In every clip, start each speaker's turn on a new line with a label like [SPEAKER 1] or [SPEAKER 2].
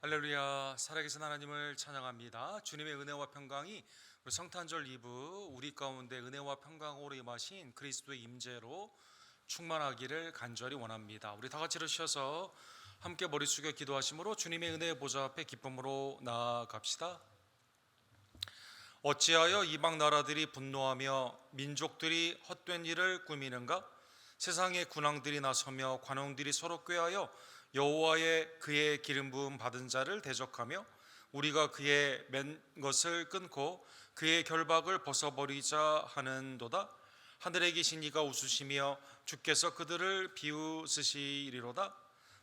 [SPEAKER 1] 할렐루야. 살아계신 하나님을 찬양합니다. 주님의 은혜와 평강이 우리 성탄절 이브 우리 가운데 은혜와 평강으로 임하신 그리스도의 임재로 충만하기를 간절히 원합니다. 우리 다 같이 일으셔서 함께 머리 숙여 기도하심으로 주님의 은혜의 보좌 앞에 기쁨으로 나아갑시다. 어찌하여 이방 나라들이 분노하며 민족들이 헛된 일을 꾸미는가? 세상의 군왕들이 나서며 관원들이 서로 꾀하여 여호와의 그의 기름 부음 받은 자를 대적하며 우리가 그의 맨 것을 끊고 그의 결박을 벗어버리자 하는도다. 하늘에 계신 이가 웃으시며 주께서 그들을 비웃으시리로다.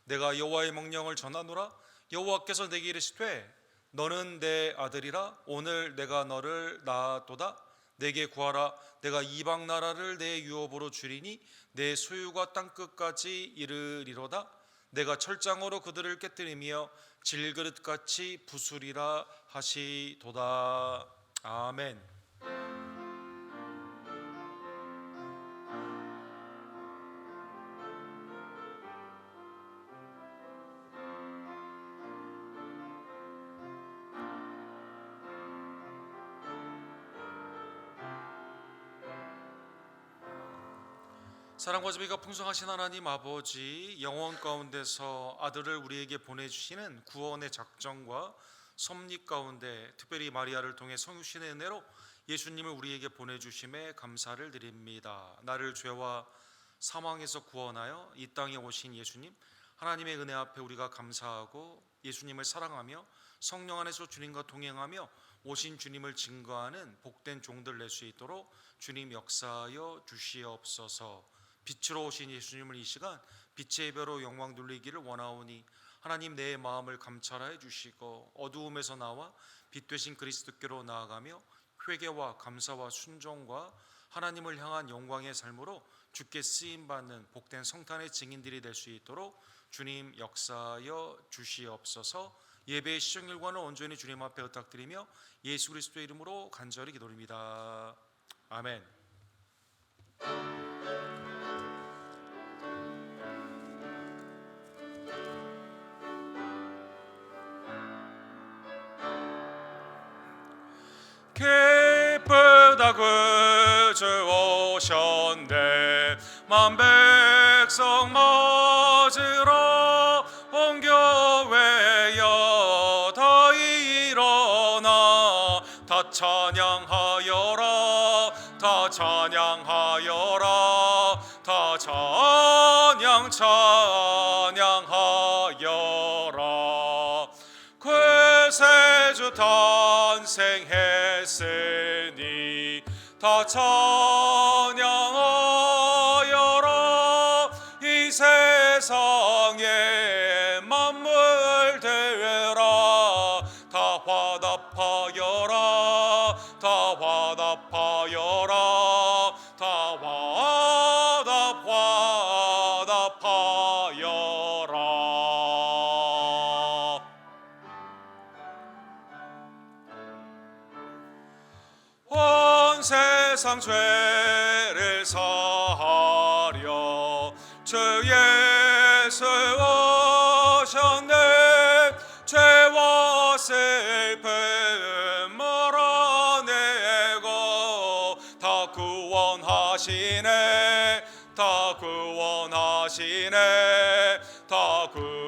[SPEAKER 1] 내가 여호와의 명령을 전하노라. 여호와께서 내게 이르시되 너는 내 아들이라. 오늘 내가 너를 낳았도다. 내게 구하라. 내가 이방 나라를 내 유업으로 주리니 내 소유가 땅끝까지 이르리로다. 내가 철장으로 그들을 깨뜨리며 질그릇같이 부수리라 하시도다. 아멘. 사랑과 자비가 풍성하신 하나님 아버지, 영원 가운데서 아들을 우리에게 보내주시는 구원의 작정과 섭리 가운데 특별히 마리아를 통해 성육신의 은혜로 예수님을 우리에게 보내주심에 감사를 드립니다. 나를 죄와 사망에서 구원하여 이 땅에 오신 예수님, 하나님의 은혜 앞에 우리가 감사하고 예수님을 사랑하며 성령 안에서 주님과 동행하며 오신 주님을 증거하는 복된 종들 낼 수 있도록 주님 역사하여 주시옵소서. 빛으로 오신 예수님을 이 시간 빛의 배로 영광 돌리기를 원하오니 하나님 내 마음을 감찰하여 주시고 어두움에서 나와 빛 되신 그리스도께로 나아가며 회개와 감사와 순종과 하나님을 향한 영광의 삶으로 주께 쓰임받는 복된 성탄의 증인들이 될 수 있도록 주님 역사하여 주시옵소서. 예배의 시청일과는 온전히 주님 앞에 부탁드리며 예수 그리스도의 이름으로 간절히 기도드립니다. 아멘. 기쁘다 구주 오셨네. 만백성 맞으러 온 교회여 다 일어나 다 찬양하여라. 다 찬양하여라. 다 찬양하여라. 괴세주 탄생했으니 다 찬양하여라. 이 세상에 만물 대회라. 다 화답하여라. 다 화답하여라. 다 화답하여라. 온 세상 죄를 사하려 주 예수 오셨네. 죄와 슬픔 몰아내고 다 구원하시네. 다 구원하시네. 다 구원하시네.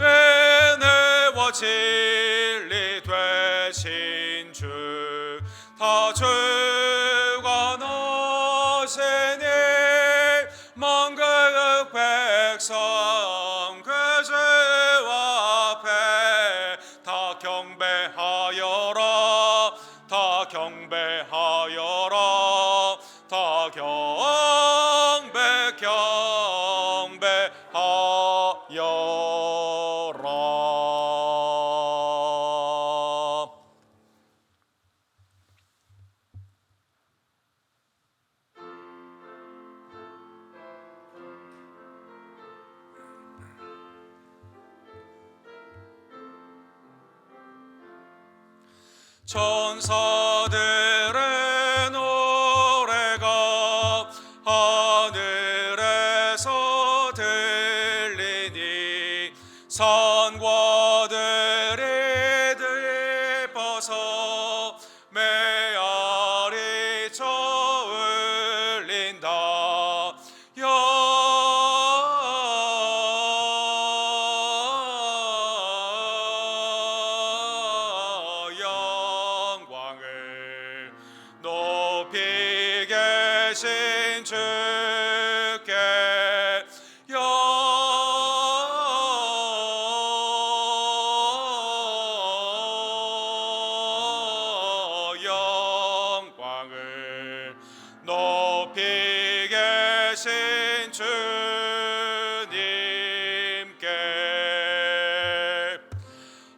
[SPEAKER 1] 은혜와 진리 되신 주 다 주가 나시니 만국 백성 그 주 앞에 다 경배하여라. 다 경배하여라. 다 경배하여라. 천사들의 노래가 하늘에 상과들이 들벗어 메아리 저을린다. 영광을 높이 계신 주께 영광을 높이 계신 주님께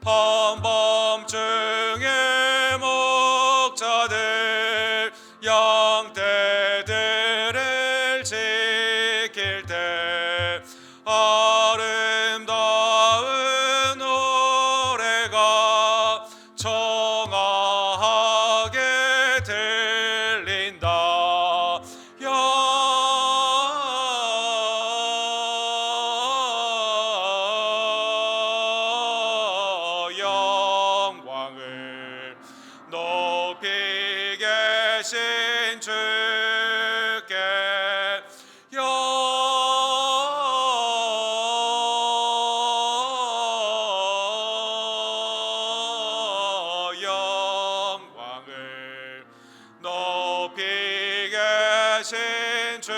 [SPEAKER 1] 한밤중에 목자들 양떼들을 지킬 때 아름다운 노래가 청아하게 들린다. 영광을 높이 계신 주께 영광을 높이 계신 주님께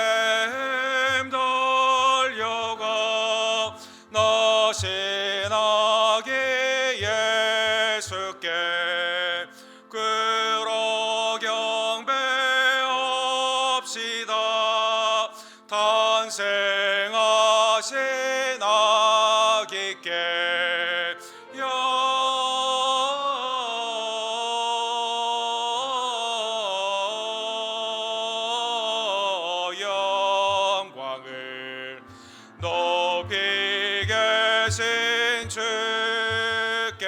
[SPEAKER 1] 베들레헴 달려가 나신아기 예수께 끌어 경배합시다. 탄생하신 아기께 영광을 높이 계신 주께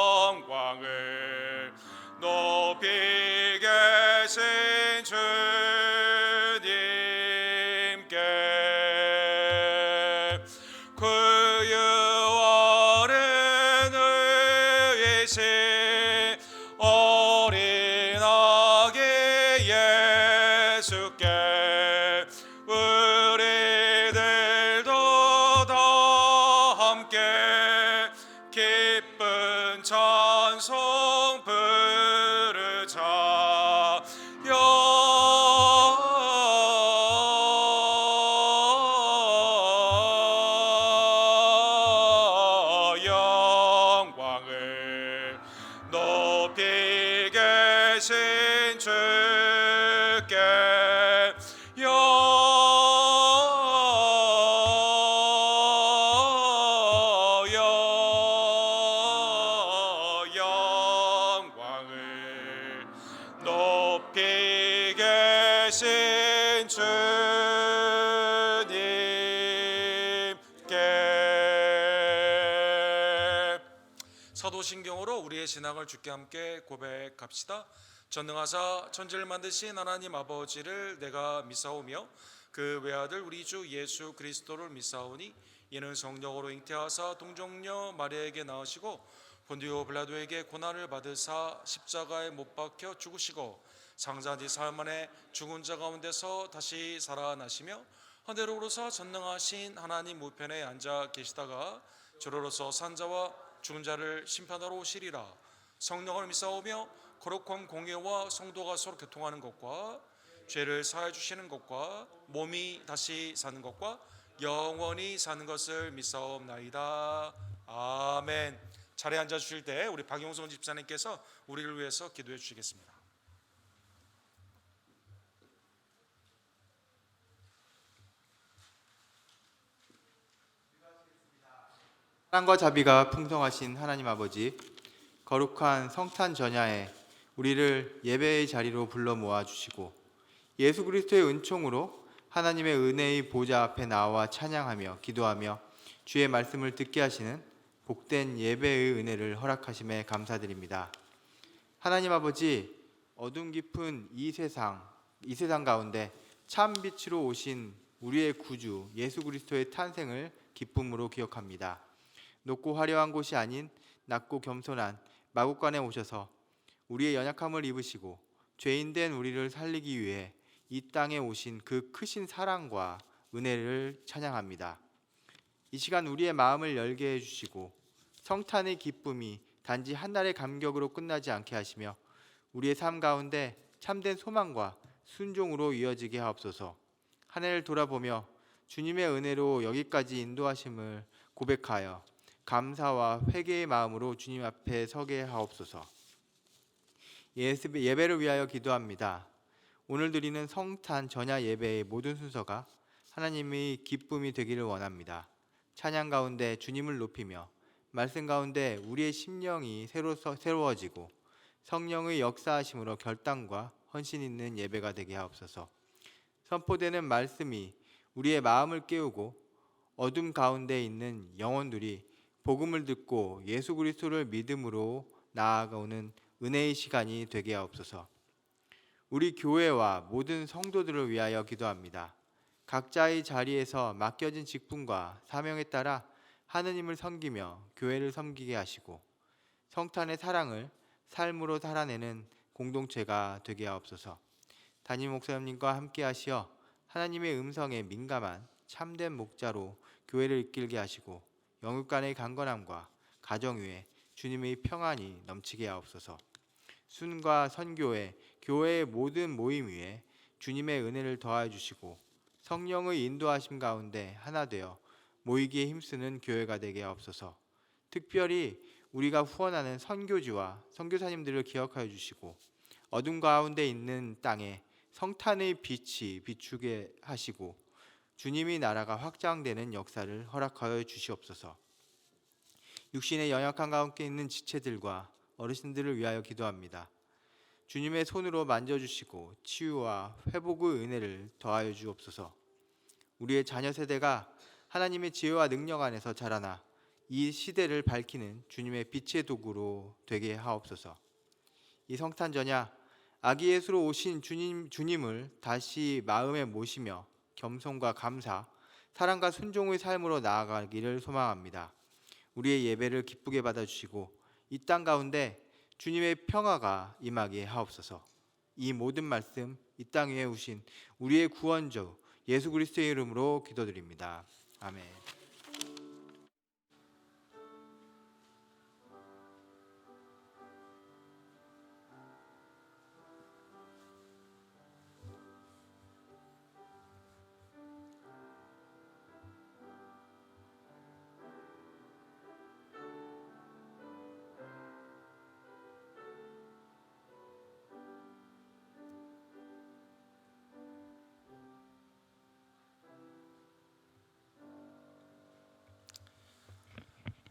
[SPEAKER 1] 영광을 높이 계신 주님께 그 유월은 의이신 어린 아기 예수께 우리들도 다 함께 기쁜 찬송 부르자. 영광을 높이 계신 주께 영광을 높이 계신 주님께 사도신경으로 우리의 신앙을 주께 함께 고백합시다. 전능하사 천지를 만드신 하나님 아버지를 내가 믿사오며 그 외아들 우리 주 예수 그리스도를 믿사오니 이는 성령으로 잉태하사 동정녀 마리아에게 낳으시고 본디오 빌라도에게 고난을 받으사 십자가에 못 박혀 죽으시고 장사한 지 사흘 만에 죽은 자 가운데서 다시 살아나시며 하늘로 오르사 전능하신 하나님 우편에 앉아 계시다가 저로로서 산자와 죽은 자를 심판하러 오시리라. 성령을 믿사오며 거룩한 공예와 성도가 서로 교통하는 것과 죄를 사하여 주시는 것과 몸이 다시 사는 것과 영원히 사는 것을 믿사옵나이다. 아멘. 자리에 앉아 주실 때 우리 박용성 집사님께서 우리를 위해서 기도해 주시겠습니다.
[SPEAKER 2] 사랑과 자비가 풍성하신 하나님 아버지, 거룩한 성탄 전야에 우리를 예배의 자리로 불러 모아 주시고 예수 그리스도의 은총으로 하나님의 은혜의 보좌 앞에 나와 찬양하며 기도하며 주의 말씀을 듣게 하시는 복된 예배의 은혜를 허락하심에 감사드립니다. 하나님 아버지, 어둠 깊은 이 세상 가운데 참 빛으로 오신 우리의 구주 예수 그리스도의 탄생을 기쁨으로 기억합니다. 높고 화려한 곳이 아닌 낮고 겸손한 마국간에 오셔서 우리의 연약함을 입으시고 죄인된 우리를 살리기 위해 이 땅에 오신 그 크신 사랑과 은혜를 찬양합니다. 이 시간 우리의 마음을 열게 해주시고 성탄의 기쁨이 단지 한 날의 감격으로 끝나지 않게 하시며 우리의 삶 가운데 참된 소망과 순종으로 이어지게 하옵소서. 한 해를 돌아보며 주님의 은혜로 여기까지 인도하심을 고백하여 감사와 회개의 마음으로 주님 앞에 서게 하옵소서. 예배를 위하여 기도합니다. 오늘 드리는 성탄 전야 예배의 모든 순서가 하나님의 기쁨이 되기를 원합니다. 찬양 가운데 주님을 높이며 말씀 가운데 우리의 심령이 새로워지고 성령의 역사하심으로 결단과 헌신 있는 예배가 되게 하옵소서. 선포되는 말씀이 우리의 마음을 깨우고 어둠 가운데 있는 영혼들이 복음을 듣고 예수 그리스도를 믿음으로 나아가오는 은혜의 시간이 되게 하옵소서. 우리 교회와 모든 성도들을 위하여 기도합니다. 각자의 자리에서 맡겨진 직분과 사명에 따라 하느님을 섬기며 교회를 섬기게 하시고 성탄의 사랑을 삶으로 살아내는 공동체가 되게 하옵소서. 담임 목사님과 함께 하시어 하나님의 음성에 민감한 참된 목자로 교회를 이끌게 하시고 영육 간의 강건함과 가정 위에 주님의 평안이 넘치게 하옵소서. 순과 선교회, 교회의 모든 모임 위에 주님의 은혜를 더하여 주시고 성령의 인도하심 가운데 하나 되어 모이기에 힘쓰는 교회가 되게 하옵소서. 특별히 우리가 후원하는 선교지와 선교사님들을 기억하여 주시고 어둠 가운데 있는 땅에 성탄의 빛이 비추게 하시고 주님의 나라가 확장되는 역사를 허락하여 주시옵소서. 육신의 연약한 가운데 있는 지체들과 어르신들을 위하여 기도합니다. 주님의 손으로 만져주시고 치유와 회복의 은혜를 더하여 주옵소서. 우리의 자녀 세대가 하나님의 지혜와 능력 안에서 자라나 이 시대를 밝히는 주님의 빛의 도구로 되게 하옵소서. 이 성탄 전야 아기 예수로 오신 주님을 다시 마음에 모시며 겸손과 감사, 사랑과 순종의 삶으로 나아가기를 소망합니다. 우리의 예배를 기쁘게 받아주시고 이 땅 가운데 주님의 평화가 임하게 하옵소서. 이 모든 말씀 이 땅 위에 오신 우리의 구원주 예수 그리스도의 이름으로 기도드립니다. 아멘.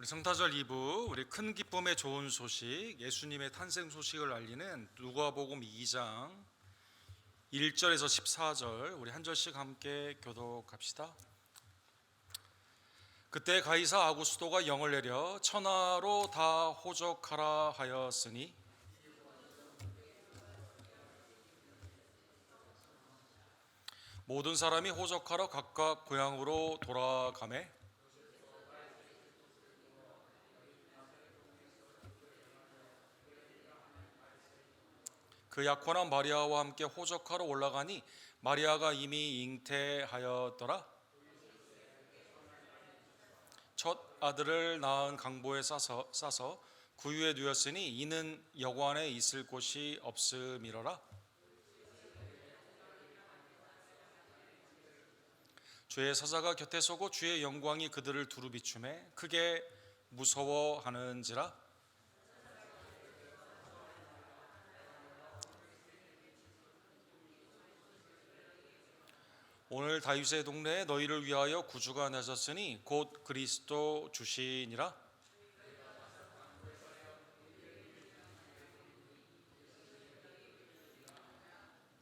[SPEAKER 1] 우리 성탄절 2부 우리 큰 기쁨의 좋은 소식 예수님의 탄생 소식을 알리는 누가복음 2장 1절에서 14절 우리 한 절씩 함께 교독합시다. 그때 가이사 아구스도가 영을 내려 천하로 다 호적하라 하였으니 모든 사람이 호적하러 각각 고향으로 돌아가매 그 약혼한 마리아와 함께 호적하러 올라가니 마리아가 이미 잉태하였더라. 첫 아들을 낳은 강보에 싸서 구유에 누였으니 이는 여관에 있을 곳이 없음이러라. 주의 사자가 곁에 서고 주의 영광이 그들을 두루 비추매 크게 무서워하는지라. 오늘 다윗의 동네에 너희를 위하여 구주가 나셨으니 곧 그리스도 주시니라.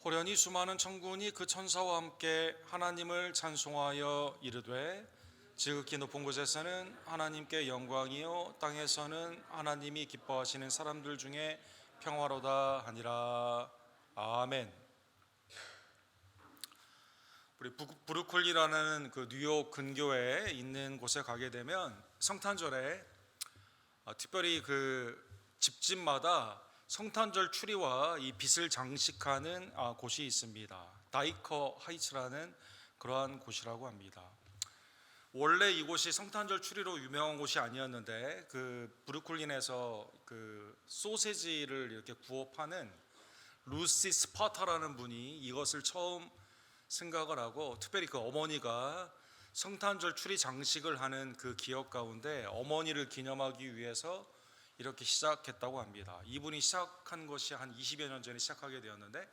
[SPEAKER 1] 호련히 수많은 천군이 그 천사와 함께 하나님을 찬송하여 이르되 지극히 높은 곳에서는 하나님께 영광이요 땅에서는 하나님이 기뻐하시는 사람들 중에 평화로다 하니라. 아멘. 우리 브루클린이라는 그 뉴욕 근교에 있는 곳에 가게 되면 성탄절에 특별히 그 집집마다 성탄절 추리와 이 빛을 장식하는 곳이 있습니다. 다이커 하이츠라는 그러한 곳이라고 합니다. 원래 이곳이 성탄절 추리로 유명한 곳이 아니었는데 그 브루클린에서 그 소세지를 이렇게 구워 파는 루시 스파타라는 분이 이것을 처음 생각을 하고, 특별히 그 어머니가 성탄절 추리 장식을 하는 그 기억 가운데 어머니를 기념하기 위해서 이렇게 시작했다고 합니다. 이분이 시작한 것이 한 20여 년 전에 시작하게 되었는데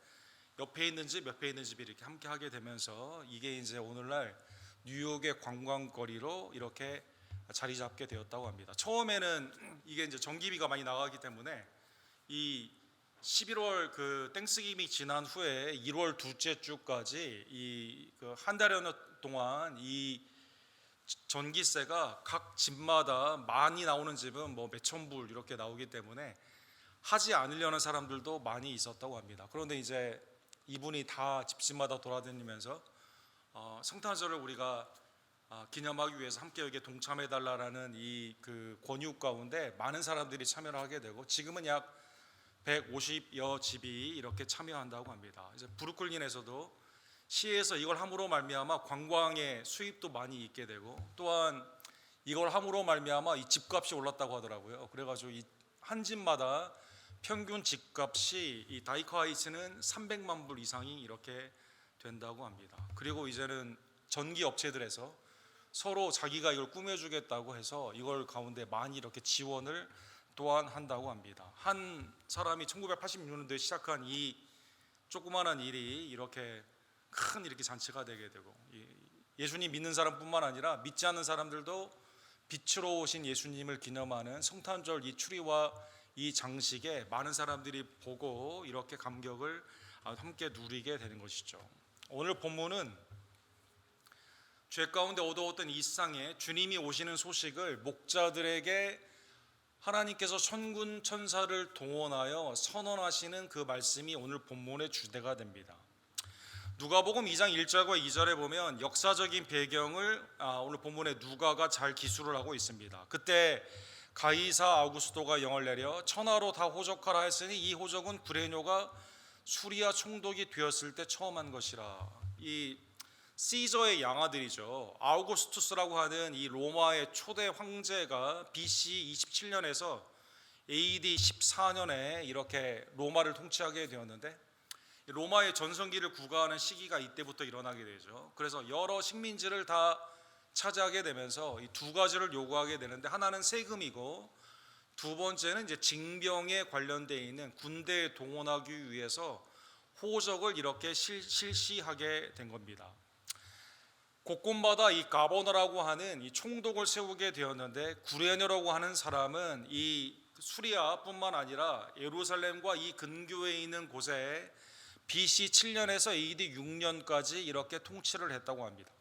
[SPEAKER 1] 옆에 있는 집, 옆에 있는 집이 이렇게 함께 하게 되면서 이게 이제 오늘날 뉴욕의 관광거리로 이렇게 자리 잡게 되었다고 합니다. 처음에는 이게 이제 전기비가 많이 나가기 때문에 이 11월 그 땡스기빙이 지난 후에 1월 둘째 주까지 이 그 한 달여 동안 이 전기세가 각 집마다 많이 나오는 집은 뭐 몇천 불 이렇게 나오기 때문에 하지 않으려는 사람들도 많이 있었다고 합니다. 그런데 이제 이분이 다 집집마다 돌아다니면서 성탄절을 우리가 기념하기 위해서 함께 여기에 동참해 달라라는 이 그 권유 가운데 많은 사람들이 참여를 하게 되고 지금은 약 150여 집이 이렇게 참여한다고 합니다. 이제 브루클린에서도 시에서 이걸 함으로 말미암아 관광의 수입도 많이 있게 되고 또한 이걸 함으로 말미암아 이 집값이 올랐다고 하더라고요. 그래가지고 이 한 집마다 평균 집값이 이 다이커 하이츠는 300만 불 이상이 이렇게 된다고 합니다. 그리고 이제는 전기 업체들에서 서로 자기가 이걸 꾸며주겠다고 해서 이걸 가운데 많이 이렇게 지원을 또한 한다고 합니다. 한 사람이 1986년도에 시작한 이 조그마한 일이 이렇게 큰 이렇게 잔치가 되게 되고 예수님 믿는 사람뿐만 아니라 믿지 않는 사람들도 빛으로 오신 예수님을 기념하는 성탄절 이 추리와 이 장식에 많은 사람들이 보고 이렇게 감격을 함께 누리게 되는 것이죠. 오늘 본문은 죄 가운데 어두웠던 이 세상에 주님이 오시는 소식을 목자들에게 하나님께서 천군 천사를 동원하여 선언하시는 그 말씀이 오늘 본문의 주제가 됩니다. 누가복음 2장 1절과 2절에 보면 역사적인 배경을 오늘 본문에 누가가 잘 기술을 하고 있습니다. 그때 가이사 아우구스도가 영을 내려 천하로 다 호적하라 했으니 이 호적은 구레뇨가 수리아 총독이 되었을 때 처음 한 것이라. 이 시저의 양아들이죠. 아우구스투스라고 하는 이 로마의 초대 황제가 BC 27년에서 AD 14년에 이렇게 로마를 통치하게 되었는데 로마의 전성기를 구가하는 시기가 이때부터 일어나게 되죠. 그래서 여러 식민지를 다 차지하게 되면서 이 두 가지를 요구하게 되는데 하나는 세금이고 두 번째는 이제 징병에 관련되어 있는 군대에 동원하기 위해서 호적을 이렇게 실시하게 된 겁니다. 곳곳마다 이 가버너라고 하는 이 총독을 세우게 되었는데 구레뇨라고 하는 사람은 이 수리아뿐만 아니라 예루살렘과 이 근교에 있는 곳에 BC 7년에서 AD 6년까지 이렇게 통치를 했다고 합니다.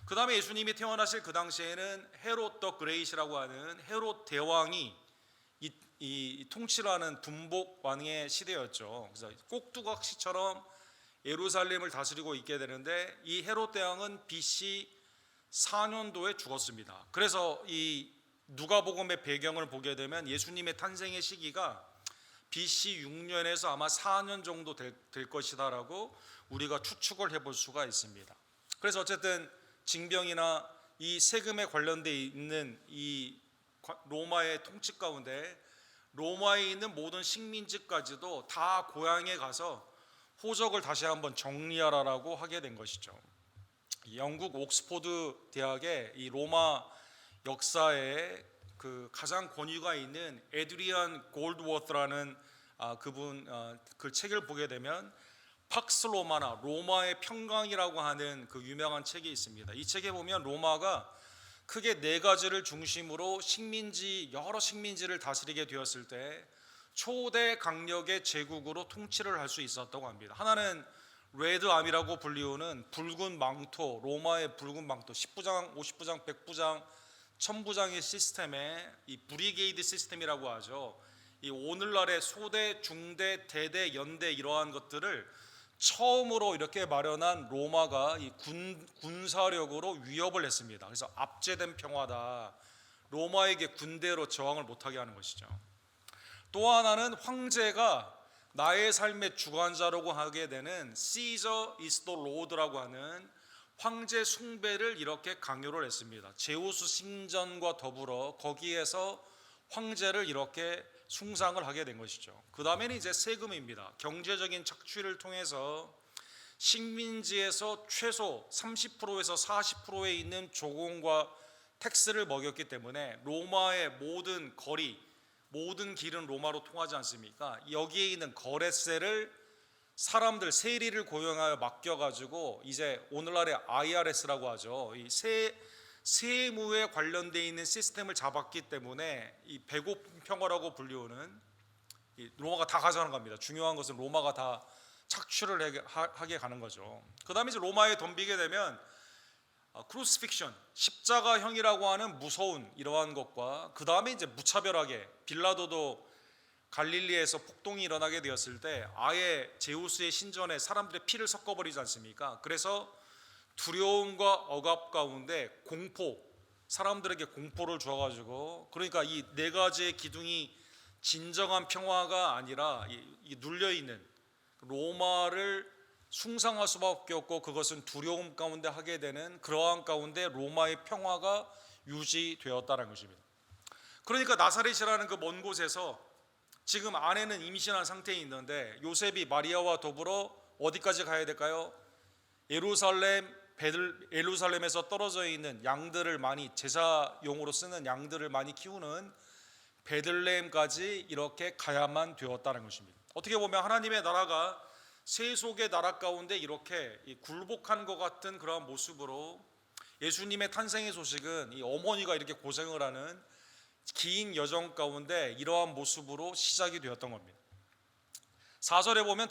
[SPEAKER 1] 그 다음에 예수님이 태어나실 그 당시에는 헤롯 더 그레이시라고 하는 헤롯 대왕이 이 통치를 하는 분복 왕의 시대였죠. 그래서 꼭두각시처럼 예루살렘을 다스리고 있게 되는데 이 헤롯 대왕은 BC 4년도에 죽었습니다. 그래서 이 누가복음의 배경을 보게 되면 예수님의 탄생의 시기가 BC 6년에서 아마 4년 정도 될 것이다라고 우리가 추측을 해볼 수가 있습니다. 그래서 어쨌든 징병이나 이 세금에 관련돼 있는 이 로마의 통치 가운데 로마에 있는 모든 식민지까지도 다 고향에 가서 호적을 다시 한번 정리하라라고 하게 된 것이죠. 영국 옥스포드 대학의 이 로마 역사에 그 가장 권위가 있는 에드리안 골드워스라는 그분 그 책을 보게 되면 팍스 로마나 로마의 평강이라고 하는 그 유명한 책이 있습니다. 이 책에 보면 로마가 크게 네 가지를 중심으로 여러 식민지를 다스리게 되었을 때 초대 강력의 제국으로 통치를 할 수 있었다고 합니다. 하나는 레드암이라고 불리우는 붉은 망토, 로마의 붉은 망토, 10부장, 50부장, 100부장, 1000부장의 시스템에 이 브리게이드 시스템이라고 하죠. 이 오늘날의 소대, 중대, 대대, 연대 이러한 것들을 처음으로 이렇게 마련한 로마가 이 군사력으로 위협을 했습니다. 그래서 압제된 평화다. 로마에게 군대로 저항을 못하게 하는 것이죠. 또 하나는 황제가 나의 삶의 주관자라고 하게 되는 Caesar is the Lord라고 하는 황제 숭배를 이렇게 강요를 했습니다. 제우스 신전과 더불어 거기에서 황제를 이렇게 숭상을 하게 된 것이죠. 그 다음에는 이제 세금입니다. 경제적인 착취를 통해서 식민지에서 최소 30%에서 40%에 있는 조공과 텍스를 먹였기 때문에 로마의 모든 거리, 모든 길은 로마로 통하지 않습니까? 여기에 있는 거래세를 사람들 세리를 고용하여 맡겨가지고 이제 오늘날의 IRS라고 하죠. 이 세무에 관련되어 있는 시스템을 잡았기 때문에 이 배고픈 평화라고 불리우는 로마가 다 가져가는 겁니다. 중요한 것은 로마가 다 착취를 하게 가는 거죠. 그 다음에 이제 로마에 덤비게 되면 크루시픽션, 십자가형이라고 하는 무서운 이러한 것과 그 다음에 이제 무차별하게 빌라도도 갈릴리에서 폭동이 일어나게 되었을 때 아예 제우스의 신전에 사람들의 피를 섞어버리지 않습니까? 그래서 두려움과 억압 가운데 사람들에게 공포를 주어가지고, 그러니까 이 네 가지의 기둥이 진정한 평화가 아니라 이 눌려있는 로마를 숭상할 수밖에 없고, 그것은 두려움 가운데 하게 되는 그러한 가운데 로마의 평화가 유지되었다는 것입니다. 그러니까 나사렛이라는 그 먼 곳에서 지금 아내는 임신한 상태에 있는데 요셉이 마리아와 더불어 어디까지 가야 될까요? 예루살렘에서 떨어져 있는 양들을 많이 제사용으로 쓰는 양들을 많이 키우는 베들레헴까지 이렇게 가야만 되었다는 것입니다. 어떻게 보면 하나님의 나라가 세속의 나라 가운데 이렇게 굴복한 것 같은 그러한 모습으로 예수님의 탄생의 소식은 이 어머니가 이렇게 고생을 하는 긴 여정 가운데 이러한 모습으로 시작이 되었던 겁니다. 4절에 보면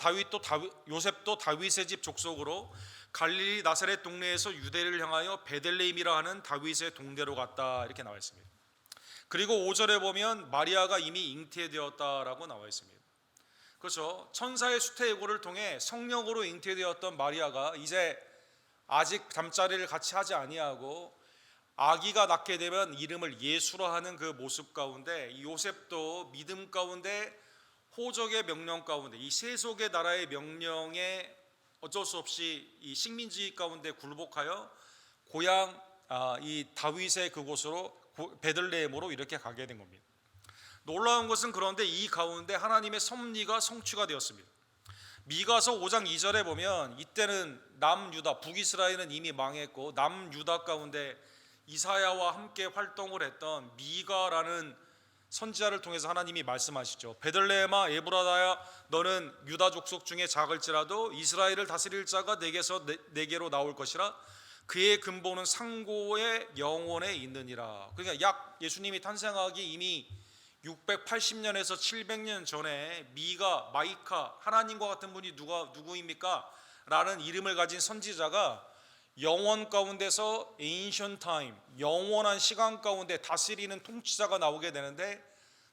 [SPEAKER 1] 요셉도 다윗의 집 족속으로 갈릴리 나사렛 동네에서 유대를 향하여 베들레헴이라 하는 다윗의 동네로 갔다 이렇게 나와 있습니다. 그리고 5절에 보면 마리아가 이미 잉태되었다라고 나와 있습니다. 그렇죠. 천사의 수태 예고를 통해 성령으로 잉태되었던 마리아가 이제 아직 잠자리를 같이 하지 아니하고 아기가 낳게 되면 이름을 예수라 하는 그 모습 가운데 요셉도 믿음 가운데 호적의 명령 가운데 이 세속의 나라의 명령에 어쩔 수 없이 이 식민지 가운데 굴복하여 고향 이 다윗의 그곳으로 베들레헴으로 이렇게 가게 된 겁니다. 놀라운 것은 그런데 이 가운데 하나님의 섭리가 성취가 되었습니다. 미가서 5장 2절에 보면 이때는 남유다, 북이스라엘은 이미 망했고 남유다 가운데 이사야와 함께 활동을 했던 미가라는 선지자를 통해서 하나님이 말씀하시죠. 베들레헴아 에브라다야 너는 유다 족속 중에 작을지라도 이스라엘을 다스릴 자가 내게로 나올 것이라 그의 근본은 상고의 영혼에 있느니라. 그러니까 예수님이 탄생하기 이미 680년에서 700년 전에 마이카 하나님과 같은 분이 누구입니까? 라는 이름을 가진 선지자가 영원 가운데서 ancient time, 영원한 시간 가운데 다스리는 통치자가 나오게 되는데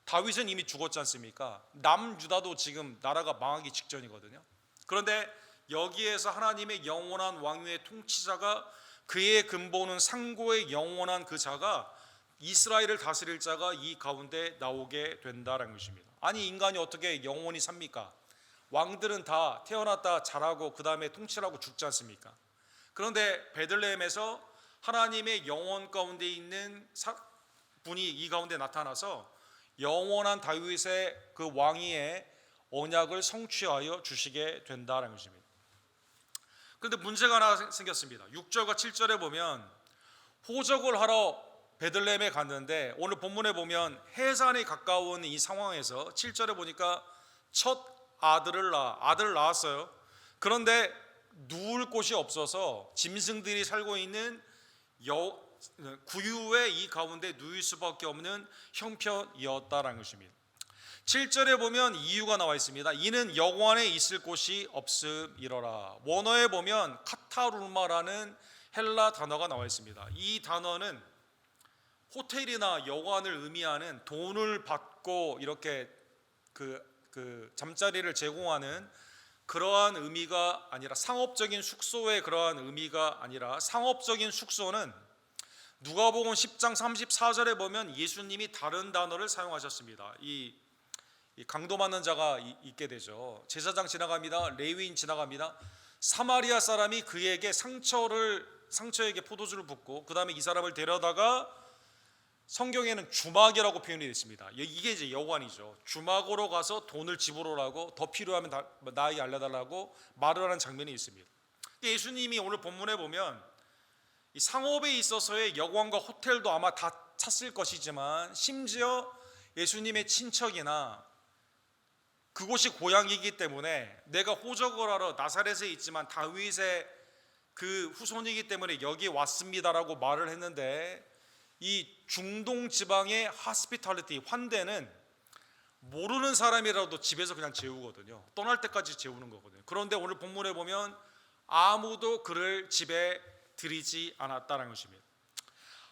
[SPEAKER 1] 다윗은 이미 죽었지 않습니까? 남유다도 지금 나라가 망하기 직전이거든요. 그런데 여기에서 하나님의 영원한 왕위의 통치자가 그의 근본은 상고의 영원한 그 자가 이스라엘을 다스릴 자가 이 가운데 나오게 된다는 것입니다. 아니 인간이 어떻게 영원히 삽니까? 왕들은 다 태어났다 자라고 그 다음에 통치를 하고 죽지 않습니까? 그런데 베들레헴에서 하나님의 영원 가운데 있는 분이 이 가운데 나타나서 영원한 다윗의 그 왕위의 언약을 성취하여 주시게 된다는 것입니다. 그런데 문제가 하나 생겼습니다. 6절과 7절에 보면 호적을 하러 베들레헴에 갔는데 오늘 본문에 보면 해산에 가까운 이 상황에서 7절에 보니까 첫 아들을 낳았어요. 그런데 누울 곳이 없어서 짐승들이 살고 있는 구유의 이 가운데 누일 수밖에 없는 형편이었다라는 것입니다. 7절에 보면 이유가 나와 있습니다. 이는 여관에 있을 곳이 없음이러라. 원어에 보면 카타루마라는 헬라 단어가 나와 있습니다. 이 단어는 호텔이나 여관을 의미하는 돈을 받고 이렇게 그 잠자리를 제공하는 그러한 의미가 아니라, 상업적인 숙소의 그러한 의미가 아니라, 상업적인 숙소는 누가복음 10장 34절에 보면 예수님이 다른 단어를 사용하셨습니다. 이 강도 맞는 자가 있게 되죠. 제사장 지나갑니다. 레위인 지나갑니다. 사마리아 사람이 그에게 상처에게 포도주를 붓고 그 다음에 이 사람을 데려다가, 성경에는 주막이라고 표현이 되어 있습니다. 이게 이제 여관이죠. 주막으로 가서 돈을 지불하라고, 더 필요하면 나에게 알려달라고 말을 하는 장면이 있습니다. 예수님이 오늘 본문에 보면 이 상업에 있어서의 여관과 호텔도 아마 다 찼을 것이지만, 심지어 예수님의 친척이나 그곳이 고향이기 때문에 내가 호적을 하러 나사렛에 있지만 다윗의 그 후손이기 때문에 여기 왔습니다라고 말을 했는데, 이 중동 지방의 하스피탈리티, 환대는 모르는 사람이라도 집에서 그냥 재우거든요. 떠날 때까지 재우는 거거든요. 그런데 오늘 본문에 보면 아무도 그를 집에 들이지 않았다는 것입니다.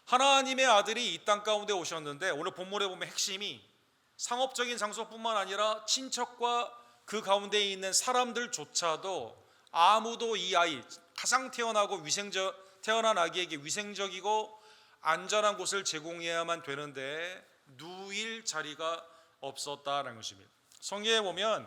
[SPEAKER 1] 하나님의 아들이 이 땅 가운데 오셨는데, 오늘 본문에 보면 핵심이 상업적인 장소뿐만 아니라 친척과 그 가운데 있는 사람들조차도 아무도 이 아이, 가장 태어난 아기에게 위생적이고 안전한 곳을 제공해야만 되는데 누일 자리가 없었다는 것입니다. 성경에 보면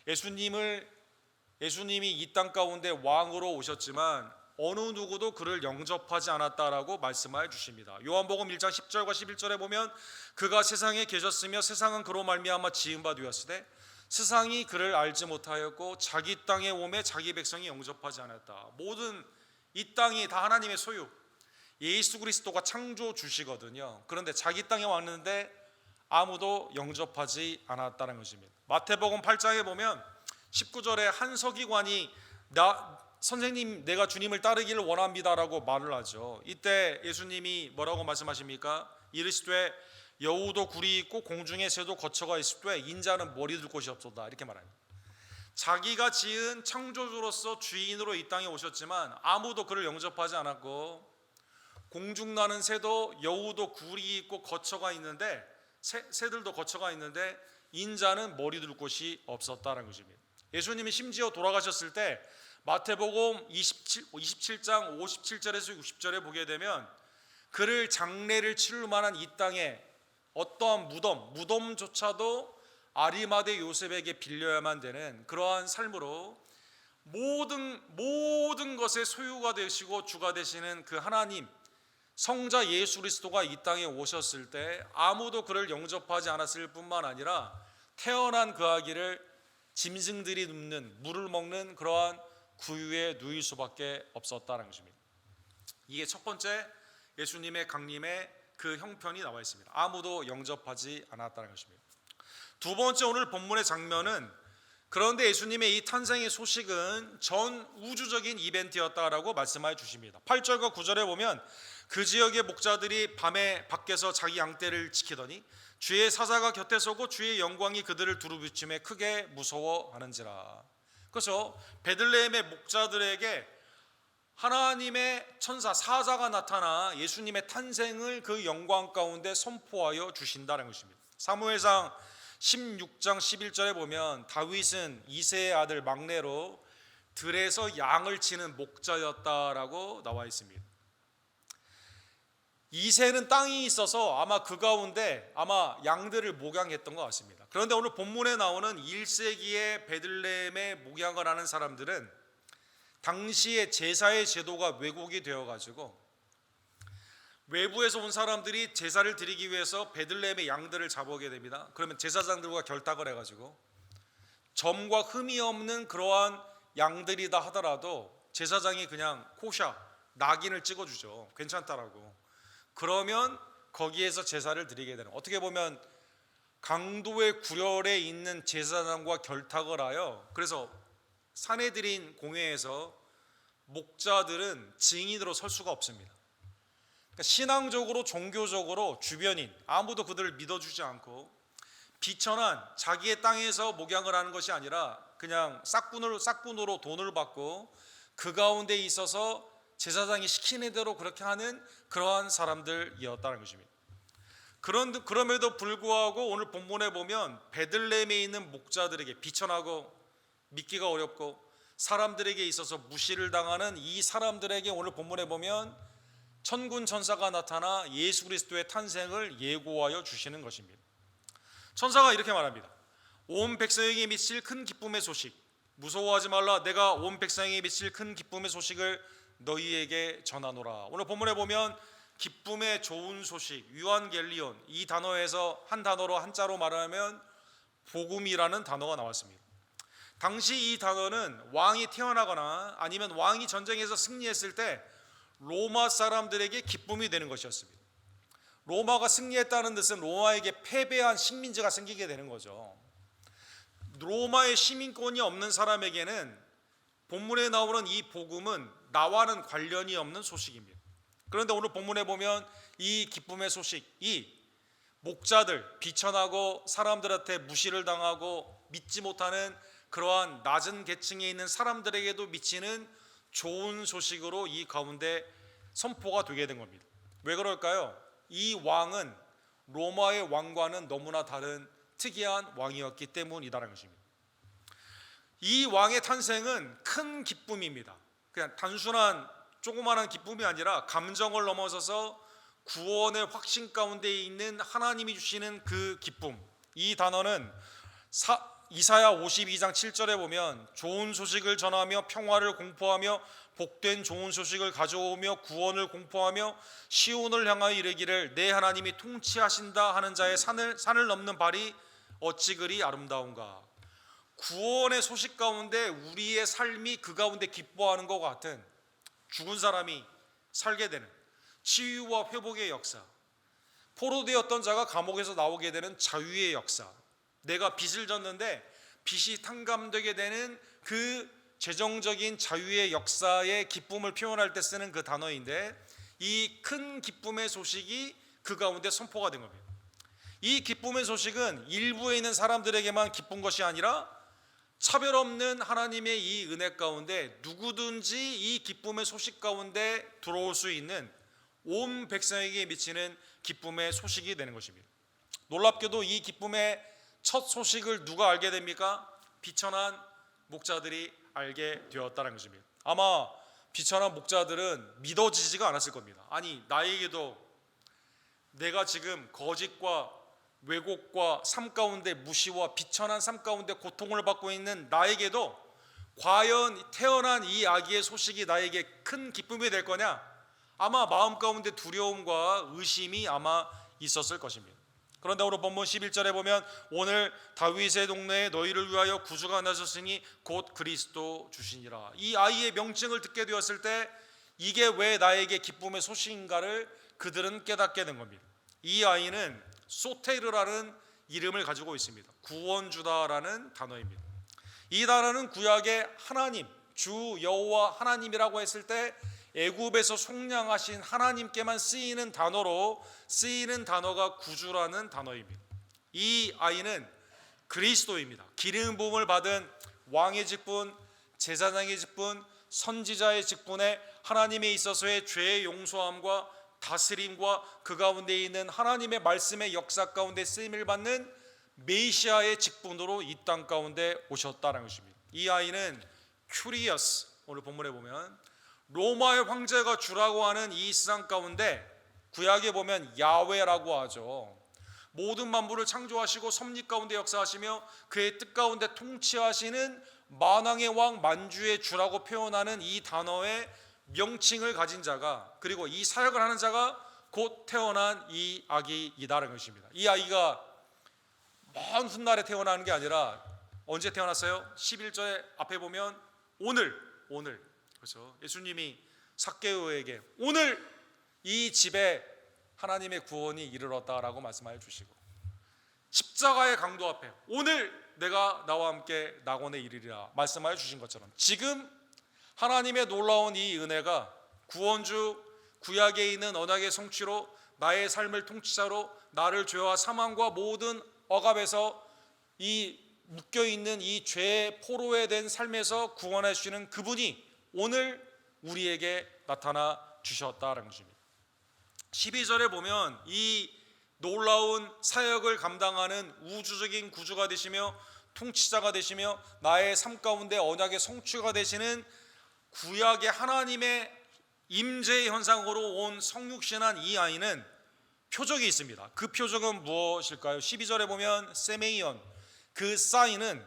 [SPEAKER 1] 예수님이 이 땅 가운데 왕으로 오셨지만 어느 누구도 그를 영접하지 않았다라고 말씀하여 주십니다. 요한복음 1장 10절과 11절에 보면 그가 세상에 계셨으며 세상은 그로 말미암아 지은 바 되었으되 세상이 그를 알지 못하였고 자기 땅에 오매 자기 백성이 영접하지 않았다. 모든 이 땅이 다 하나님의 소유, 예수 그리스도가 창조주시거든요. 그런데 자기 땅에 왔는데 아무도 영접하지 않았다는 것입니다. 마태복음 8장에 보면 19절에 한 서기관이 선생님, 내가 주님을 따르기를 원합니다라고 말을 하죠. 이때 예수님이 뭐라고 말씀하십니까? 이르시되 여우도 굴이 있고 공중에 새도 거처가 있을 때 인자는 머리 둘 곳이 없도다, 이렇게 말합니다. 자기가 지은 창조주로서 주인으로 이 땅에 오셨지만 아무도 그를 영접하지 않았고, 공중 나는 새도, 여우도 굴이 있고 거처가 있는데, 새들도 거처가 있는데 인자는 머리 둘 곳이 없었다는 것입니다. 예수님이 심지어 돌아가셨을 때 마태복음 27장 57절에서 60절에 보게 되면 그를 장례를 치를 만한 이 땅에 어떠한 무덤조차도 아리마대 요셉에게 빌려야만 되는 그러한 삶으로 모든 것의 소유가 되시고 주가 되시는 그 하나님, 성자 예수 그리스도가 이 땅에 오셨을 때 아무도 그를 영접하지 않았을 뿐만 아니라 태어난 그 아기를 짐승들이 눕는, 물을 먹는 그러한 구유에 누일 수밖에 없었다는 것입니다. 이게 첫 번째 예수님의 강림의 그 형편이 나와 있습니다. 아무도 영접하지 않았다는 것입니다. 두 번째 오늘 본문의 장면은, 그런데 예수님의 이 탄생의 소식은 전 우주적인 이벤트였다라고 말씀하여 주십니다. 8절과 9절에 보면 그 지역의 목자들이 밤에 밖에서 자기 양떼를 지키더니 주의 사자가 곁에 서고 주의 영광이 그들을 두루비침에 크게 무서워하는지라. 그래서 베들레헴의 목자들에게 하나님의 천사 사자가 나타나 예수님의 탄생을 그 영광 가운데 선포하여 주신다는 것입니다. 사무엘상 16장 11절에 보면 다윗은 이새의 아들 막내로 들에서 양을 치는 목자였다라고 나와 있습니다. 이새는 땅이 있어서 아마 그 가운데 양들을 목양했던 것 같습니다. 그런데 오늘 본문에 나오는 1세기의 베들레헴에 목양을 하는 사람들은 당시의 제사의 제도가 왜곡이 되어가지고 외부에서 온 사람들이 제사를 드리기 위해서 베들레헴의 양들을 잡아오게 됩니다. 그러면 제사장들과 결탁을 해가지고 점과 흠이 없는 그러한 양들이다 하더라도 제사장이 그냥 코샤, 낙인을 찍어주죠. 괜찮다라고. 그러면 거기에서 제사를 드리게 되는, 어떻게 보면 강도의 구렬에 있는 제사장과 결탁을 하여, 그래서 산헤드린 공회에서 목자들은 증인으로 설 수가 없습니다. 그러니까 신앙적으로 종교적으로 주변인 아무도 그들을 믿어주지 않고 비천한 자기의 땅에서 목양을 하는 것이 아니라 그냥 싹분으로 돈을 받고 그 가운데 있어서 제사장이 시키는 대로 그렇게 하는 그러한 사람들이었다는 것입니다. 그럼에도 불구하고 오늘 본문에 보면 베들레헴에 있는 목자들에게 비천하고 믿기가 어렵고 사람들에게 있어서 무시를 당하는 이 사람들에게 오늘 본문에 보면 천군 천사가 나타나 예수 그리스도의 탄생을 예고하여 주시는 것입니다. 천사가 이렇게 말합니다. 온 백성에게 미칠 큰 기쁨의 소식, 무서워하지 말라. 내가 온 백성에게 미칠 큰 기쁨의 소식을 너희에게 전하노라. 오늘 본문에 보면 기쁨의 좋은 소식, 유한겔리온, 이 단어에서 한 단어로 한자로 말하면 복음이라는 단어가 나왔습니다. 당시 이 단어는 왕이 태어나거나 아니면 왕이 전쟁에서 승리했을 때 로마 사람들에게 기쁨이 되는 것이었습니다. 로마가 승리했다는 뜻은 로마에게 패배한 식민지가 생기게 되는 거죠. 로마의 시민권이 없는 사람에게는 본문에 나오는 이 복음은 나와는 관련이 없는 소식입니다. 그런데 오늘 본문에 보면 이 기쁨의 소식이 목자들, 비천하고 사람들한테 무시를 당하고 믿지 못하는 그러한 낮은 계층에 있는 사람들에게도 미치는 좋은 소식으로 이 가운데 선포가 되게 된 겁니다. 왜 그럴까요? 이 왕은 로마의 왕과는 너무나 다른 특이한 왕이었기 때문이다라는 것입니다. 이 왕의 탄생은 큰 기쁨입니다. 그냥 단순한 조그마한 기쁨이 아니라 감정을 넘어서서 구원의 확신 가운데 있는 하나님이 주시는 그 기쁨. 이 단어는 이사야 52장 7절에 보면 좋은 소식을 전하며 평화를 공포하며 복된 좋은 소식을 가져오며 구원을 공포하며 시온을 향하여 이르기를 내 하나님이 통치하신다 하는 자의 산을 넘는 발이 어찌 그리 아름다운가. 구원의 소식 가운데 우리의 삶이 그 가운데 기뻐하는 것 같은 죽은 사람이 살게 되는 치유와 회복의 역사, 포로되었던 자가 감옥에서 나오게 되는 자유의 역사, 내가 빚을 졌는데 빚이 탕감되게 되는 그 재정적인 자유의 역사의 기쁨을 표현할 때 쓰는 그 단어인데 이 큰 기쁨의 소식이 그 가운데 선포가 된 겁니다. 이 기쁨의 소식은 일부에 있는 사람들에게만 기쁜 것이 아니라 차별 없는 하나님의 이 은혜 가운데 누구든지 이 기쁨의 소식 가운데 들어올 수 있는 온 백성에게 미치는 기쁨의 소식이 되는 것입니다. 놀랍게도 이 기쁨의 첫 소식을 누가 알게 됩니까? 비천한 목자들이 알게 되었다는 것입니다. 아마 비천한 목자들은 믿어지지가 않았을 겁니다. 아니, 나에게도 내가 지금 거짓과 왜곡과 삶 가운데 무시와 비천한 삶 가운데 고통을 받고 있는 나에게도 과연 태어난 이 아기의 소식이 나에게 큰 기쁨이 될 거냐? 아마 마음 가운데 두려움과 의심이 아마 있었을 것입니다. 그런데 오늘 본문 11절에 보면 오늘 다윗의 동네에 너희를 위하여 구주가 나셨으니 곧 그리스도 주시니라. 이 아이의 명칭을 듣게 되었을 때 이게 왜 나에게 기쁨의 소식인가를 그들은 깨닫게 된 겁니다. 이 아이는 소테르라는 이름을 가지고 있습니다. 구원주다라는 단어입니다. 이 단어는 구약의 하나님, 주 여호와 하나님이라고 했을 때 애굽에서 속량하신 하나님께만 쓰이는 단어로 쓰이는 단어가 구주라는 단어입니다. 이 아이는 그리스도입니다. 기름 부음을 받은 왕의 직분, 제사장의 직분, 선지자의 직분에 하나님에 있어서의 죄의 용서함과 다스림과 그 가운데 있는 하나님의 말씀의 역사 가운데 쓰임을 받는 메시아의 직분으로 이 땅 가운데 오셨다는 것입니다. 이 아이는 큐리어스, 오늘 본문에 보면 로마의 황제가 주라고 하는 이 세상 가운데 구약에 보면 야훼라고 하죠. 모든 만물을 창조하시고 섭리 가운데 역사하시며 그의 뜻 가운데 통치하시는 만왕의 왕 만주의 주라고 표현하는 이 단어의 명칭을 가진 자가, 그리고 이 사역을 하는 자가 곧 태어난 이 아기이다라는 것입니다. 이 아이가 먼 훗날에 태어나는 게 아니라 언제 태어났어요? 11절에 앞에 보면 오늘 그렇죠. 예수님이 삭개오에게 오늘 이 집에 하나님의 구원이 이르렀다라고 말씀하여 주시고 십자가의 강도 앞에 오늘 내가 나와 함께 낙원에 이르리라 말씀하여 주신 것처럼 지금 하나님의 놀라운 이 은혜가 구원주 구약에 있는 언약의 성취로 나의 삶을 통치자로 나를 죄와 사망과 모든 억압에서 이 묶여있는 이 죄의 포로에 된 삶에서 구원해 주시는 그분이 오늘 우리에게 나타나 주셨다는 것입니다. 12절에 보면 이 놀라운 사역을 감당하는 우주적인 구주가 되시며 통치자가 되시며 나의 삶 가운데 언약의 성취가 되시는 구약의 하나님의 임재 현상으로 온 성육신한 이 아이는 표적이 있습니다. 그 표적은 무엇일까요? 12절에 보면 세메이온, 그 사인은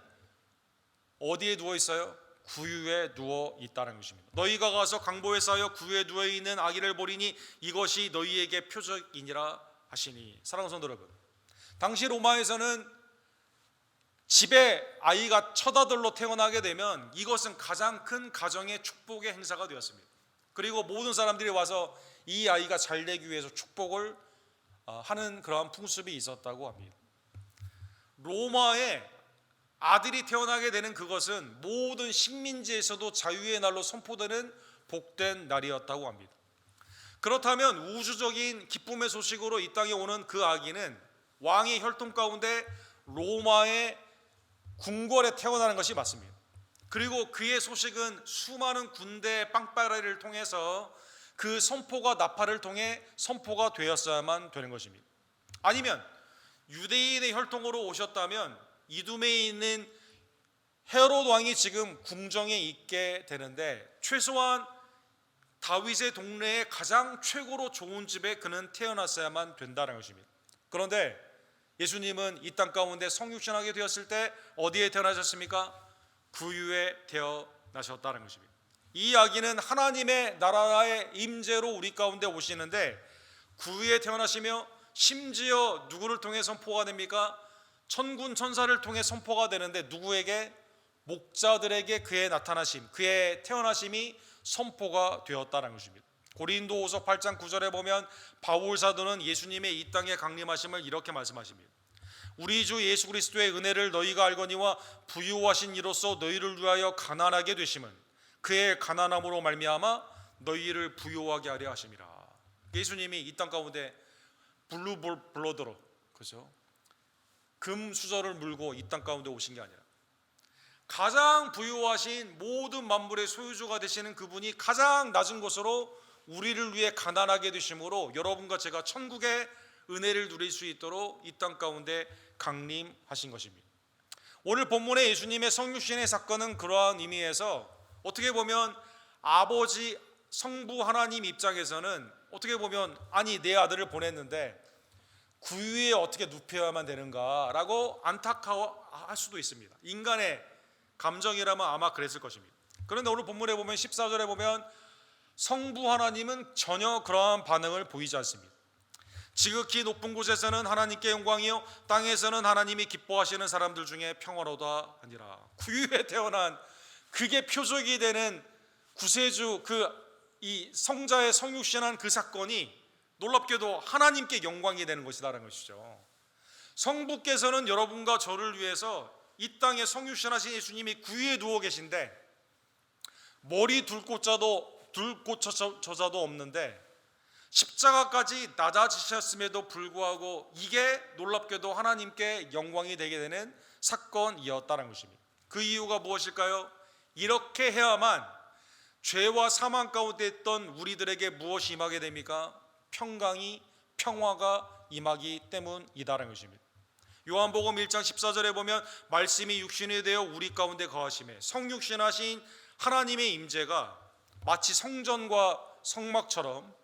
[SPEAKER 1] 어디에 누워 있어요? 구유에 누워 있다는 것입니다. 너희가 가서 강보에 쌓여 구유에 누워 있는 아기를 보리니 이것이 너희에게 표적이니라 하시니. 사랑하는 성도 여러분, 당시 로마에서는 집에 아이가 첫 아들로 태어나게 되면 이것은 가장 큰 가정의 축복의 행사가 되었습니다. 그리고 모든 사람들이 와서 이 아이가 잘 되기 위해서 축복을 하는 그러한 풍습이 있었다고 합니다. 로마에 아들이 태어나게 되는 그것은 모든 식민지에서도 자유의 날로 선포되는 복된 날이었다고 합니다. 그렇다면 우주적인 기쁨의 소식으로 이 땅에 오는 그 아기는 왕의 혈통 가운데 로마의 궁궐에 태어나는 것이 맞습니다. 그리고 그의 소식은 수많은 군대 빵빠레를 통해서 그 선포가 나팔을 통해 선포가 되었어야만 되는 것입니다. 아니면 유대인의 혈통으로 오셨다면 이두메에 있는 헤롯 왕이 지금 궁정에 있게 되는데 최소한 다윗의 동네에 가장 최고로 좋은 집에 그는 태어났어야만 된다는 것입니다. 그런데 예수님은 이 땅 가운데 성육신하게 되었을 때 어디에 태어나셨습니까? 구유에 태어나셨다는 것입니다. 이 아기는 하나님의 나라의 임재로 우리 가운데 오시는데 구유에 태어나시며 심지어 누구를 통해 선포가 됩니까? 천군 천사를 통해 선포가 되는데 누구에게? 목자들에게 그의 나타나심, 그의 태어나심이 선포가 되었다는 것입니다. 고린도후서 8장 9절에 보면 바울 사도는 예수님의 이 땅에 강림하심을 이렇게 말씀하십니다. 우리 주 예수 그리스도의 은혜를 너희가 알거니와 부유하신 이로써 너희를 위하여 가난하게 되심은 그의 가난함으로 말미암아 너희를 부유하게 하려 하심이라. 예수님이 이 땅 가운데 블루 블러드로, 그죠? 금 수저를 물고 이 땅 가운데 오신 게 아니라 가장 부유하신 모든 만물의 소유주가 되시는 그분이 가장 낮은 곳으로 우리를 위해 가난하게 되심으로 여러분과 제가 천국의 은혜를 누릴 수 있도록 이 땅 가운데 강림하신 것입니다. 오늘 본문의 예수님의 성육신의 사건은 그러한 의미에서 어떻게 보면 아버지 성부 하나님 입장에서는 어떻게 보면 아니 내 아들을 보냈는데 구유에 어떻게 눕혀야만 되는가라고 안타까워할 수도 있습니다. 인간의 감정이라면 아마 그랬을 것입니다. 그런데 오늘 본문에 보면 14절에 보면 성부 하나님은 전혀 그러한 반응을 보이지 않습니다. 지극히 높은 곳에서는 하나님께 영광이요 땅에서는 하나님이 기뻐하시는 사람들 중에 평화로다 하니라. 구유에 태어난 그게 표적이 되는 구세주 이 성자의 성육신한 그 사건이 놀랍게도 하나님께 영광이 되는 것이다라는 것이죠. 성부께서는 여러분과 저를 위해서 이 땅에 성육신하신 예수님이 구유에 누워 계신데 머리 둘 곳조차도 없는데 십자가까지 낮아지셨음에도 불구하고 이게 놀랍게도 하나님께 영광이 되게 되는 사건이었다는 것입니다. 그 이유가 무엇일까요? 이렇게 해야만 죄와 사망 가운데 있던 우리들에게 무엇이 임하게 됩니까? 평화가 임하기 때문이다라는 것입니다. 요한복음 1장 14절에 보면 말씀이 육신이 되어 우리 가운데 거하심에 성육신하신 하나님의 임재가 마치 성전과 성막처럼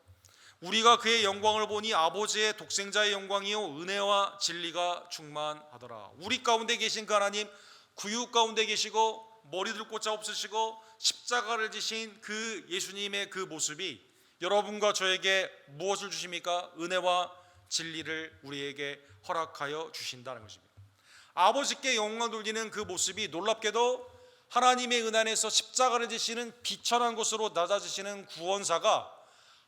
[SPEAKER 1] 우리가 그의 영광을 보니 아버지의 독생자의 영광이요 은혜와 진리가 충만하더라. 우리 가운데 계신 그 하나님, 구유 가운데 계시고 머리들 꽂자 없으시고 십자가를 지신 그 예수님의 그 모습이 여러분과 저에게 무엇을 주십니까? 은혜와 진리를 우리에게 허락하여 주신다는 것입니다. 아버지께 영광 돌리는 그 모습이 놀랍게도 하나님의 은혜 안에서 십자가를 지시는 비천한 곳으로 낮아지시는 구원사가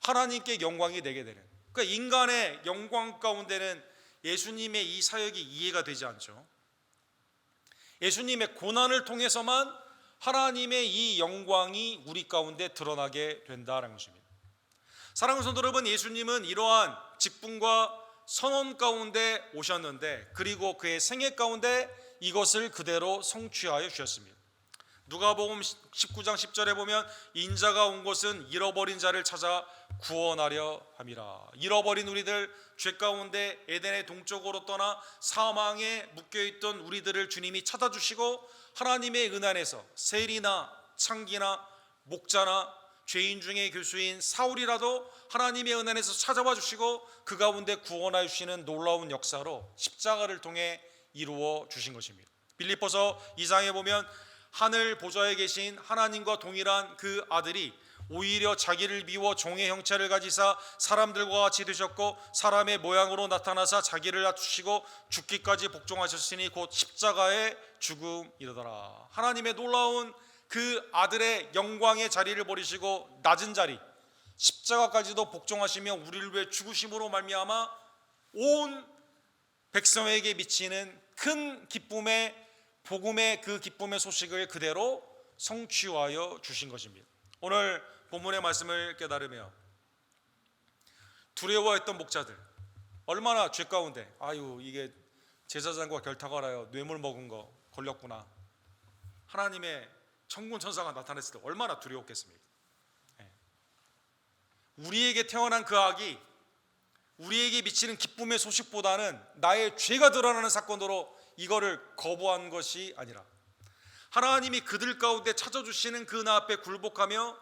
[SPEAKER 1] 하나님께 영광이 되게 되는, 그러니까 인간의 영광 가운데는 예수님의 이 사역이 이해가 되지 않죠. 예수님의 고난을 통해서만 하나님의 이 영광이 우리 가운데 드러나게 된다는 것입니다. 사랑하는 성도 여러분, 예수님은 이러한 직분과 선언 가운데 오셨는데, 그리고 그의 생애 가운데 이것을 그대로 성취하여 주셨습니다. 누가복음 19장 10절에 보면 인자가 온 것은 잃어버린 자를 찾아 구원하려 함이라. 잃어버린 우리들, 죄 가운데 에덴의 동쪽으로 떠나 사망에 묶여있던 우리들을 주님이 찾아주시고, 하나님의 은혜 안에서 세리나 창기나 목자나 죄인 중에 교수인 사울이라도 하나님의 은혜 안에서 찾아와 주시고 그 가운데 구원하여 주시는 놀라운 역사로 십자가를 통해 이루어 주신 것입니다. 빌립보서 2장에 보면 하늘 보좌에 계신 하나님과 동일한 그 아들이 오히려 자기를 비워 종의 형체를 가지사 사람들과 같이 되셨고 사람의 모양으로 나타나사 자기를 낮추시고 죽기까지 복종하셨으니 곧 십자가의 죽음이더라. 하나님의 놀라운 그 아들의 영광의 자리를 버리시고 낮은 자리, 십자가까지도 복종하시며 우리를 위해 죽으심으로 말미암아 온 백성에게 미치는 큰 기쁨의 복음의 그 기쁨의 소식을 그대로 성취하여 주신 것입니다. 오늘 본문의 말씀을 깨달으며 두려워했던 목자들, 얼마나 죄 가운데 이게 제사장과 결탁하라요, 뇌물 먹은 거 걸렸구나, 하나님의 천군 천사가 나타났을 때 얼마나 두려웠겠습니까? 우리에게 태어난 그 악이 우리에게 미치는 기쁨의 소식보다는 나의 죄가 드러나는 사건으로 이거를 거부한 것이 아니라 하나님이 그들 가운데 찾아주시는 그 나 앞에 굴복하며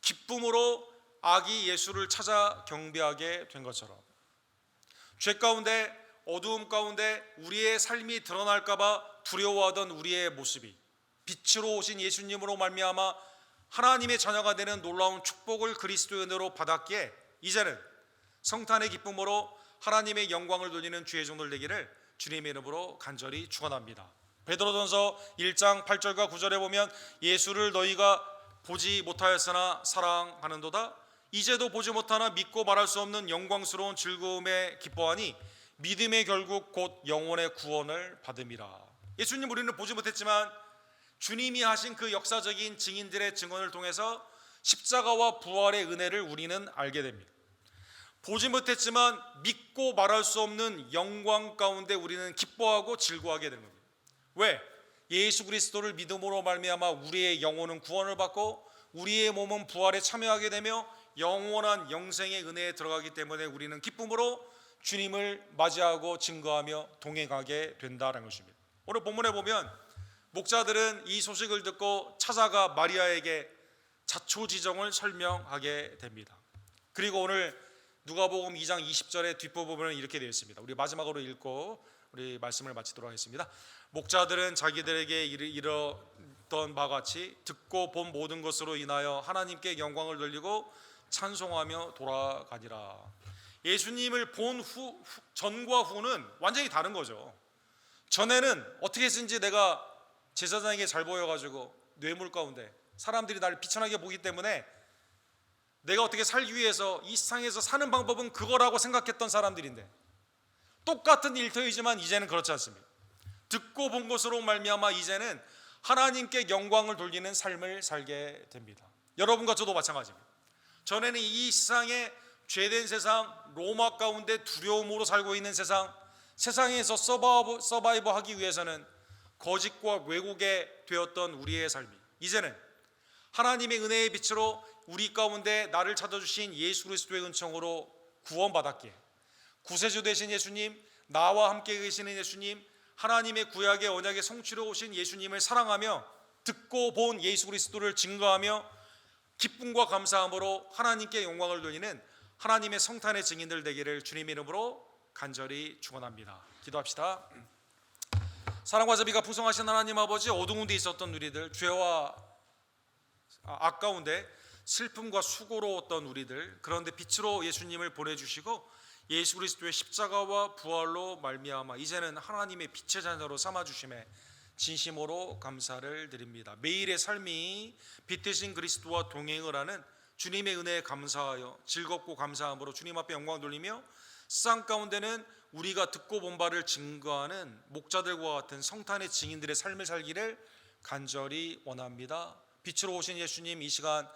[SPEAKER 1] 기쁨으로 악이 예수를 찾아 경배하게 된 것처럼, 죄 가운데 어두움 가운데 우리의 삶이 드러날까 봐 두려워하던 우리의 모습이 빛으로 오신 예수님으로 말미암아 하나님의 자녀가 되는 놀라운 축복을 그리스도의 은혜로 받았기에 이제는 성탄의 기쁨으로 하나님의 영광을 돌리는 주의 종들 되기를 주님의 이름으로 간절히 축원합니다. 베드로전서 1장 8절과 9절에 보면 예수를 너희가 보지 못하였으나 사랑하는도다. 이제도 보지 못하나 믿고 말할 수 없는 영광스러운 즐거움에 기뻐하니 믿음의 결국 곧 영혼의 구원을 받음이라. 예수님 우리는 보지 못했지만 주님이 하신 그 역사적인 증인들의 증언을 통해서 십자가와 부활의 은혜를 우리는 알게 됩니다. 보지 못했지만 믿고 말할 수 없는 영광 가운데 우리는 기뻐하고 즐거워하게 되는 겁니다. 왜? 예수 그리스도를 믿음으로 말미암아 우리의 영혼은 구원을 받고 우리의 몸은 부활에 참여하게 되며 영원한 영생의 은혜에 들어가기 때문에 우리는 기쁨으로 주님을 맞이하고 증거하며 동행하게 된다는 것입니다. 오늘 본문에 보면 목자들은 이 소식을 듣고 찾아가 마리아에게 자초지정을 설명하게 됩니다. 그리고 오늘 누가복음 2장 20절의 뒷부분은 이렇게 되어 있습니다. 우리 마지막으로 읽고 우리 말씀을 마치도록 하겠습니다. 목자들은 자기들에게 이르던 바와 같이 듣고 본 모든 것으로 인하여 하나님께 영광을 돌리고 찬송하며 돌아가니라. 예수님을 본 전과 후는 완전히 다른 거죠. 전에는 어떻게 했는지 내가 제사장에게 잘 보여가지고 뇌물 가운데 사람들이 나를 비천하게 보기 때문에 내가 어떻게 살기 위해서 이 세상에서 사는 방법은 그거라고 생각했던 사람들인데 똑같은 일터이지만 이제는 그렇지 않습니다. 듣고 본 것으로 말미암아 이제는 하나님께 영광을 돌리는 삶을 살게 됩니다. 여러분과 저도 마찬가지입니다. 전에는 이 세상에 죄된 세상, 로마 가운데 두려움으로 살고 있는 세상에서 서바이브 하기 위해서는 거짓과 왜곡에 되었던 우리의 삶이 이제는 하나님의 은혜의 빛으로 우리 가운데 나를 찾아주신 예수 그리스도의 은총으로 구원받았기에 구세주 되신 예수님, 나와 함께 계시는 예수님, 하나님의 구약의 언약의 성취로 오신 예수님을 사랑하며 듣고 본 예수 그리스도를 증거하며 기쁨과 감사함으로 하나님께 영광을 돌리는 하나님의 성탄의 증인들 되기를 주님의 이름으로 간절히 축원합니다. 기도합시다. 사랑과 자비가 풍성하신 하나님 아버지, 어두운 데 있었던 우리들, 죄와 악 가운데 슬픔과 수고로웠던 우리들, 그런데 빛으로 예수님을 보내주시고 예수 그리스도의 십자가와 부활로 말미암아 이제는 하나님의 빛의 자녀로 삼아주심에 진심으로 감사를 드립니다. 매일의 삶이 빛 되신 그리스도와 동행을 하는 주님의 은혜에 감사하여 즐겁고 감사함으로 주님 앞에 영광 돌리며 세상 가운데는 우리가 듣고 본 바를 증거하는 목자들과 같은 성탄의 증인들의 삶을 살기를 간절히 원합니다. 빛으로 오신 예수님, 이 시간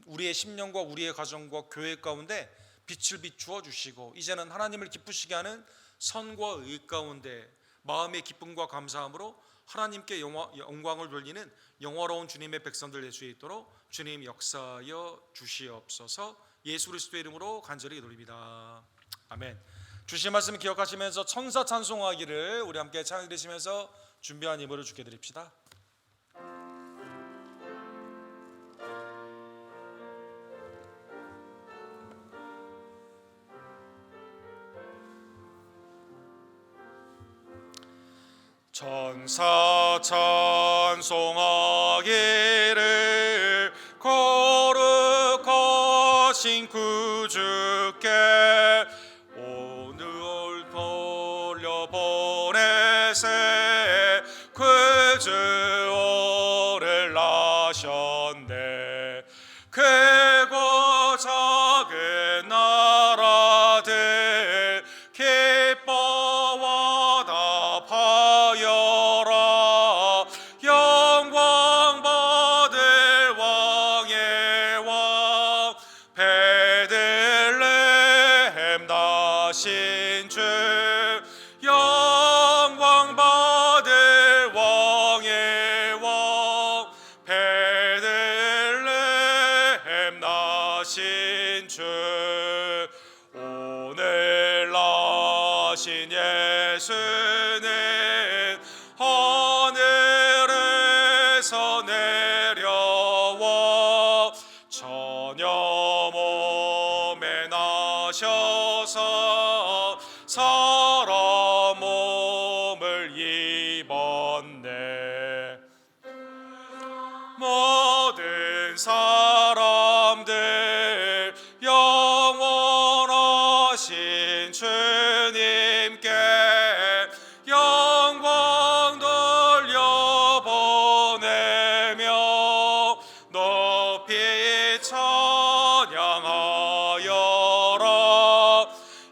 [SPEAKER 1] 우리의 심령과 우리의 가정과 교회 가운데 빛을 비추어 주시고 이제는 하나님을 기쁘시게 하는 선과 의 가운데 마음의 기쁨과 감사함으로 하나님께 영광을 돌리는 영화로운 주님의 백성들 될 수 있도록 주님 역사하여 주시옵소서. 예수 그리스도의 이름으로 간절히 기도드립니다. 아멘. 주신 말씀 기억하시면서 천사 찬송하기를 우리 함께 찬양 드리시면서 준비한 예물을 주께 드립시다. 천사 찬송하기를 거룩하신 구주께 오늘 돌려보내세 구주를 나셨네. 크고 작은 나라들 기뻐와 답하여라. 영광 받을 왕의 왕 베들레헴 나신 주 영광 받을 왕의 왕 베들레헴 나신 주 오늘 나신 예수는 하늘에서 내려와 천여 몸에 나셔서 사람 몸을 입었네. 모든 사람들 영원하신 주님께 영광 돌려보내며 높이 찬양하여라.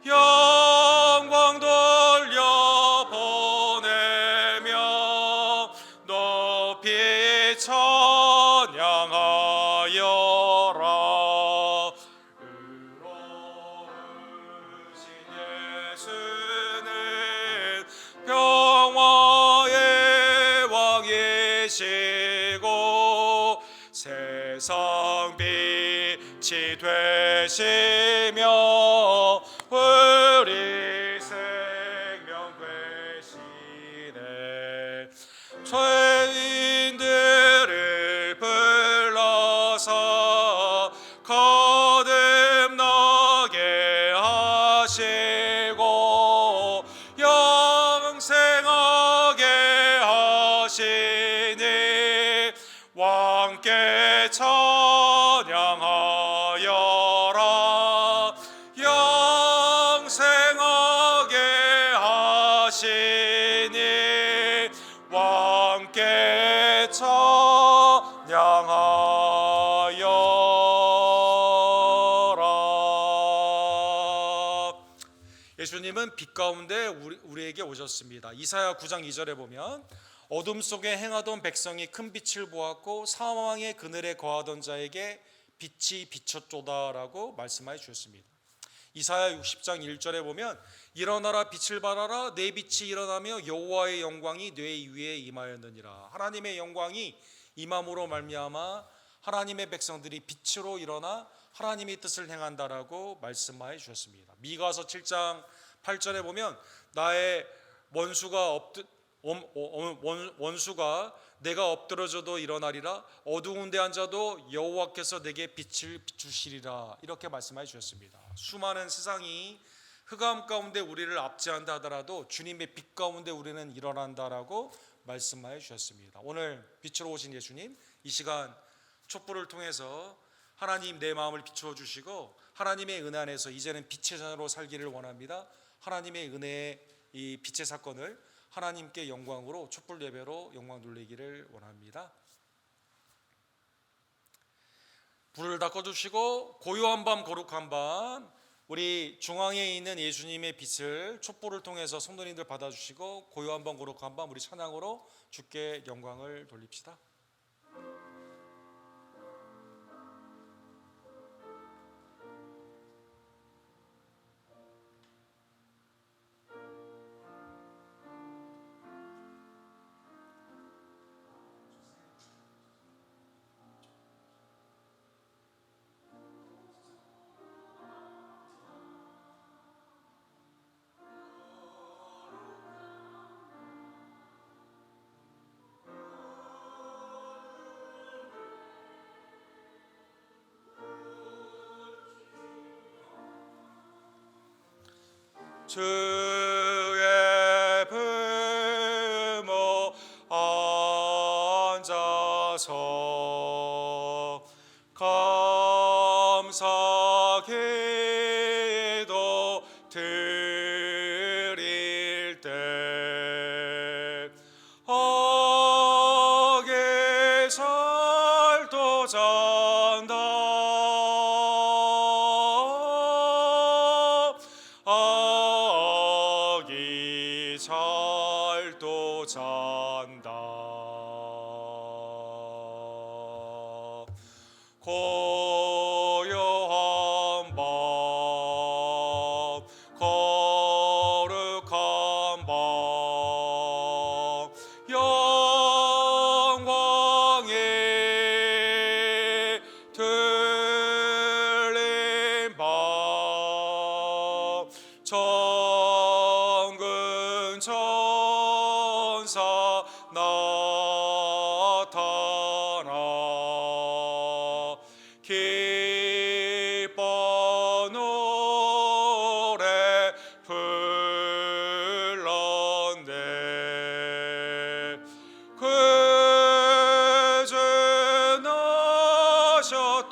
[SPEAKER 1] 영광 돌려보내며 높이 찬양하여라. 의로우신 예수는 평화의 왕이시고 세상 빛이 되시며 우리 생명 되시네. 죄인들을 불러서 거듭나게 하시고 영생하게 하시니 왕께 찬양하여라. 영생하게 하시니 왕께 찬양하여라. 예수님은 빛 가운데 우리에게 오셨습니다. 이사야 9장 2절에 보면 어둠 속에 행하던 백성이 큰 빛을 보았고 사망의 그늘에 거하던 자에게 빛이 비쳤도다라고 말씀하여 주셨습니다. 이사야 60장 1절에 보면 일어나라 빛을 발하라 내 빛이 일어나며 여호와의 영광이 내 위에 임하였느니라. 하나님의 영광이 임함으로 말미암아 하나님의 백성들이 빛으로 일어나 하나님의 뜻을 행한다라고 말씀하여 주셨습니다. 미가서 7장 8절에 보면 나의 원수가 내가 엎드러져도 일어나리라 어두운 데 앉아도 여호와께서 내게 빛을 비추시리라 이렇게 말씀하여 주셨습니다. 수많은 세상이 흑암 가운데 우리를 압제한다 하더라도 주님의 빛 가운데 우리는 일어난다라고 말씀하여 주셨습니다. 오늘 빛으로 오신 예수님 이 시간 촛불을 통해서 하나님 내 마음을 비추어 주시고 하나님의 은혜 안에서 이제는 빛의 자녀로 살기를 원합니다. 하나님의 은혜의 이 빛의 사건을 하나님께 영광으로 촛불 예배로 영광 돌리기를 원합니다. 불을 다 꺼주시고 고요한 밤 거룩한 밤 우리 중앙에 있는 예수님의 빛을 촛불을 통해서 성도님들 받아주시고 고요 한번 고록 한번 우리 찬양으로 주께 영광을 돌립시다. 주의 품어 앉아서 감사 기도 드릴 때 악의 살도 잔다. 악이 살도 잔다. 고요한 밤 거룩한 밤 영광이 들린 밤 정근 천사 나타나 기뻐 노래 불렀네. 그주 나셨도다.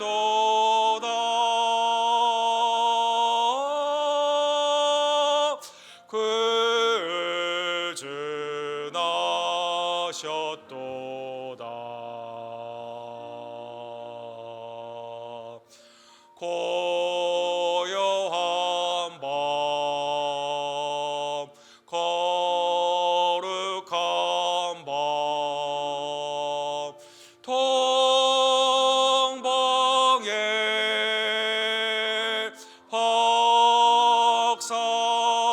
[SPEAKER 1] 그주 나셨도다. 고요한 밤 거룩한 밤 동방의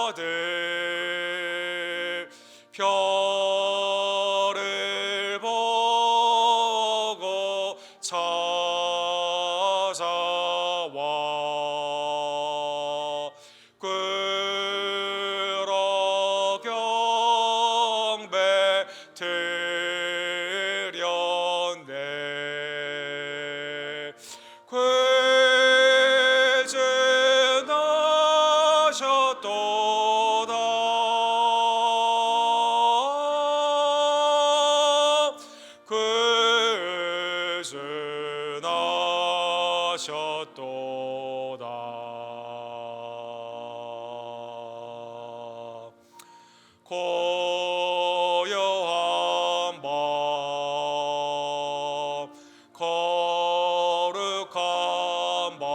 [SPEAKER 1] 박사들 별을 보고 찾아와 끄러 경배 드렸네. 그주 나셨도다. 그주 나셨도다. 고요한 밤 거룩한 밤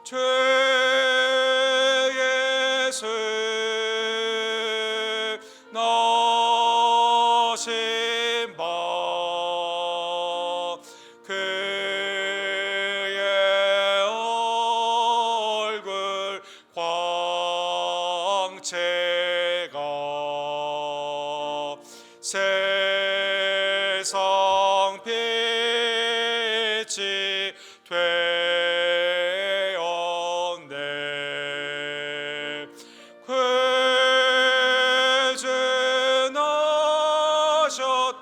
[SPEAKER 1] 주 예수 나신 밤 그의 얼굴 광채가 세상 빛이 되었네. 그주 나셨도다.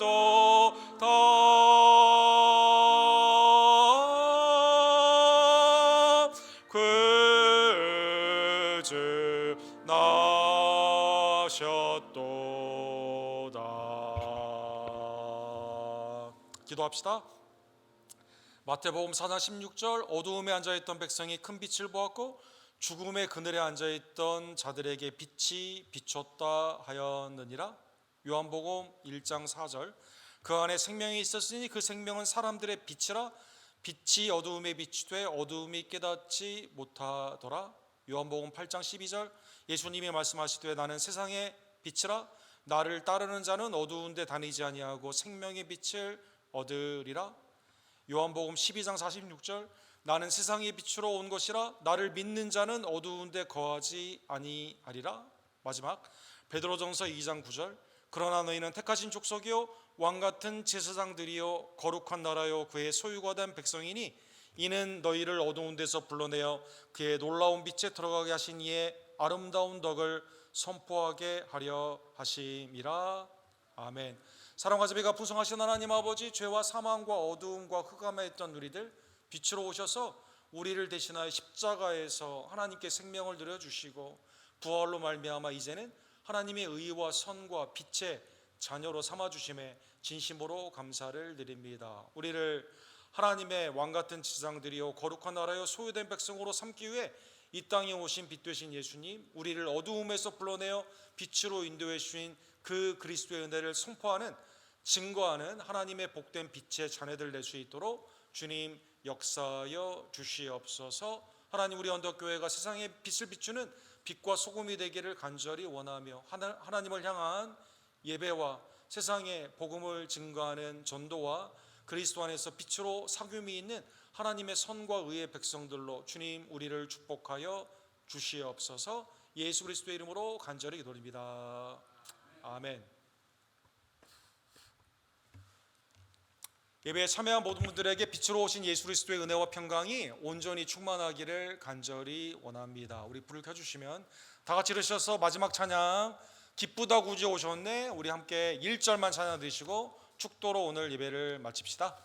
[SPEAKER 1] 그주 나셨도다. 기도합시다. 마태복음 4장 16절 어두움에 앉아있던 백성이 큰 빛을 보았고 죽음의 그늘에 앉아있던 자들에게 빛이 비쳤다 하였느니라. 요한복음 1장 4절 그 안에 생명이 있었으니 그 생명은 사람들의 빛이라 빛이 어두움에 비추되 어두움이 깨닫지 못하더라. 요한복음 8장 12절 예수님이 말씀하시되 나는 세상의 빛이라 나를 따르는 자는 어두운 데 다니지 아니하고 생명의 빛을 얻으리라. 요한복음 12장 46절 나는 세상의 빛으로 온 것이라 나를 믿는 자는 어두운 데 거하지 아니하리라. 마지막 베드로전서 2장 9절 그러나 너희는 택하신 족속이요 왕같은 제사장들이요 거룩한 나라요 그의 소유가 된 백성이니 이는 너희를 어두운 데서 불러내어 그의 놀라운 빛에 들어가게 하신 이의 아름다운 덕을 선포하게 하려 하심이라. 아멘. 사랑과 자비가 풍성하신 하나님 아버지, 죄와 사망과 어두움과 흑암에 있던 우리들 빛으로 오셔서 우리를 대신하여 십자가에서 하나님께 생명을 드려주시고 부활로 말미암아 이제는 하나님의 의와 선과 빛의 자녀로 삼아주심에 진심으로 감사를 드립니다. 우리를 하나님의 왕같은 제사장들이요 거룩한 나라요 소유된 백성으로 삼기 위해 이 땅에 오신 빛 되신 예수님, 우리를 어두움에서 불러내어 빛으로 인도해 주신 그 그리스도의 은혜를 선포하는, 증거하는 하나님의 복된 빛의 자녀들 될 수 있도록 주님 역사하여 주시옵소서. 하나님, 우리 언덕교회가 세상에 빛을 비추는 빛과 소금이 되기를 간절히 원하며 하나님을 향한 예배와 세상에 복음을 증거하는 전도와 그리스도 안에서 빛으로 사귐이 있는 하나님의 선과 의의 백성들로 주님 우리를 축복하여 주시옵소서. 예수 그리스도의 이름으로 간절히 기도드립니다. 아멘. 예배에 참여한 모든 분들에게 빛으로 오신 예수 그리스도의 은혜와 평강이 온전히 충만하기를 간절히 원합니다. 우리 불을 켜주시면 다 같이 일으셔서 마지막 찬양 기쁘다 구주에 오셨네, 우리 함께 1절만 찬양 드리시고 축도로 오늘 예배를 마칩시다.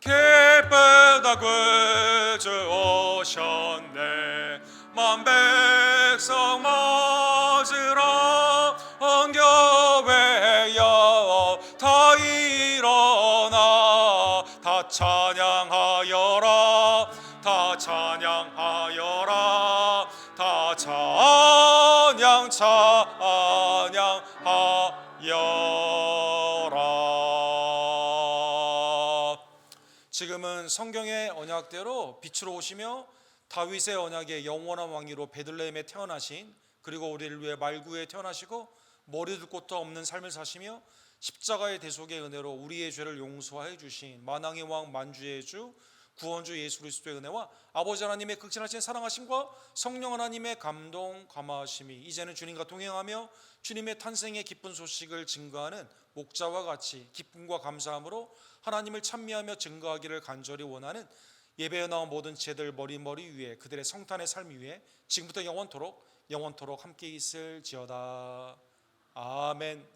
[SPEAKER 1] 기쁘다 구주 오셨네, 만 백성 맞으라. 온 교회여 다 일어나 다 찬양하여라, 다 찬양하여라, 다 찬양하여라. 지금은 성경의 언약대로 빛으로 오시며 다윗의 언약의 영원한 왕위로 베들레헴에 태어나신, 그리고 우리를 위해 말구에 태어나시고 머리둘 곳도 없는 삶을 사시며 십자가의 대속의 은혜로 우리의 죄를 용서해 주신 만왕의 왕 만주의 주 구원주 예수 그리스도의 은혜와 아버지 하나님의 극진하신 사랑하심과 성령 하나님의 감동 감화하심이 이제는 주님과 동행하며 주님의 탄생의 기쁜 소식을 증거하는 목자와 같이 기쁨과 감사함으로 하나님을 찬미하며 증거하기를 간절히 원하는 예배에 나온 모든 지체들 머리 위에 그들의 성탄의 삶 위에 지금부터 영원토록 함께 있을지어다. 아멘.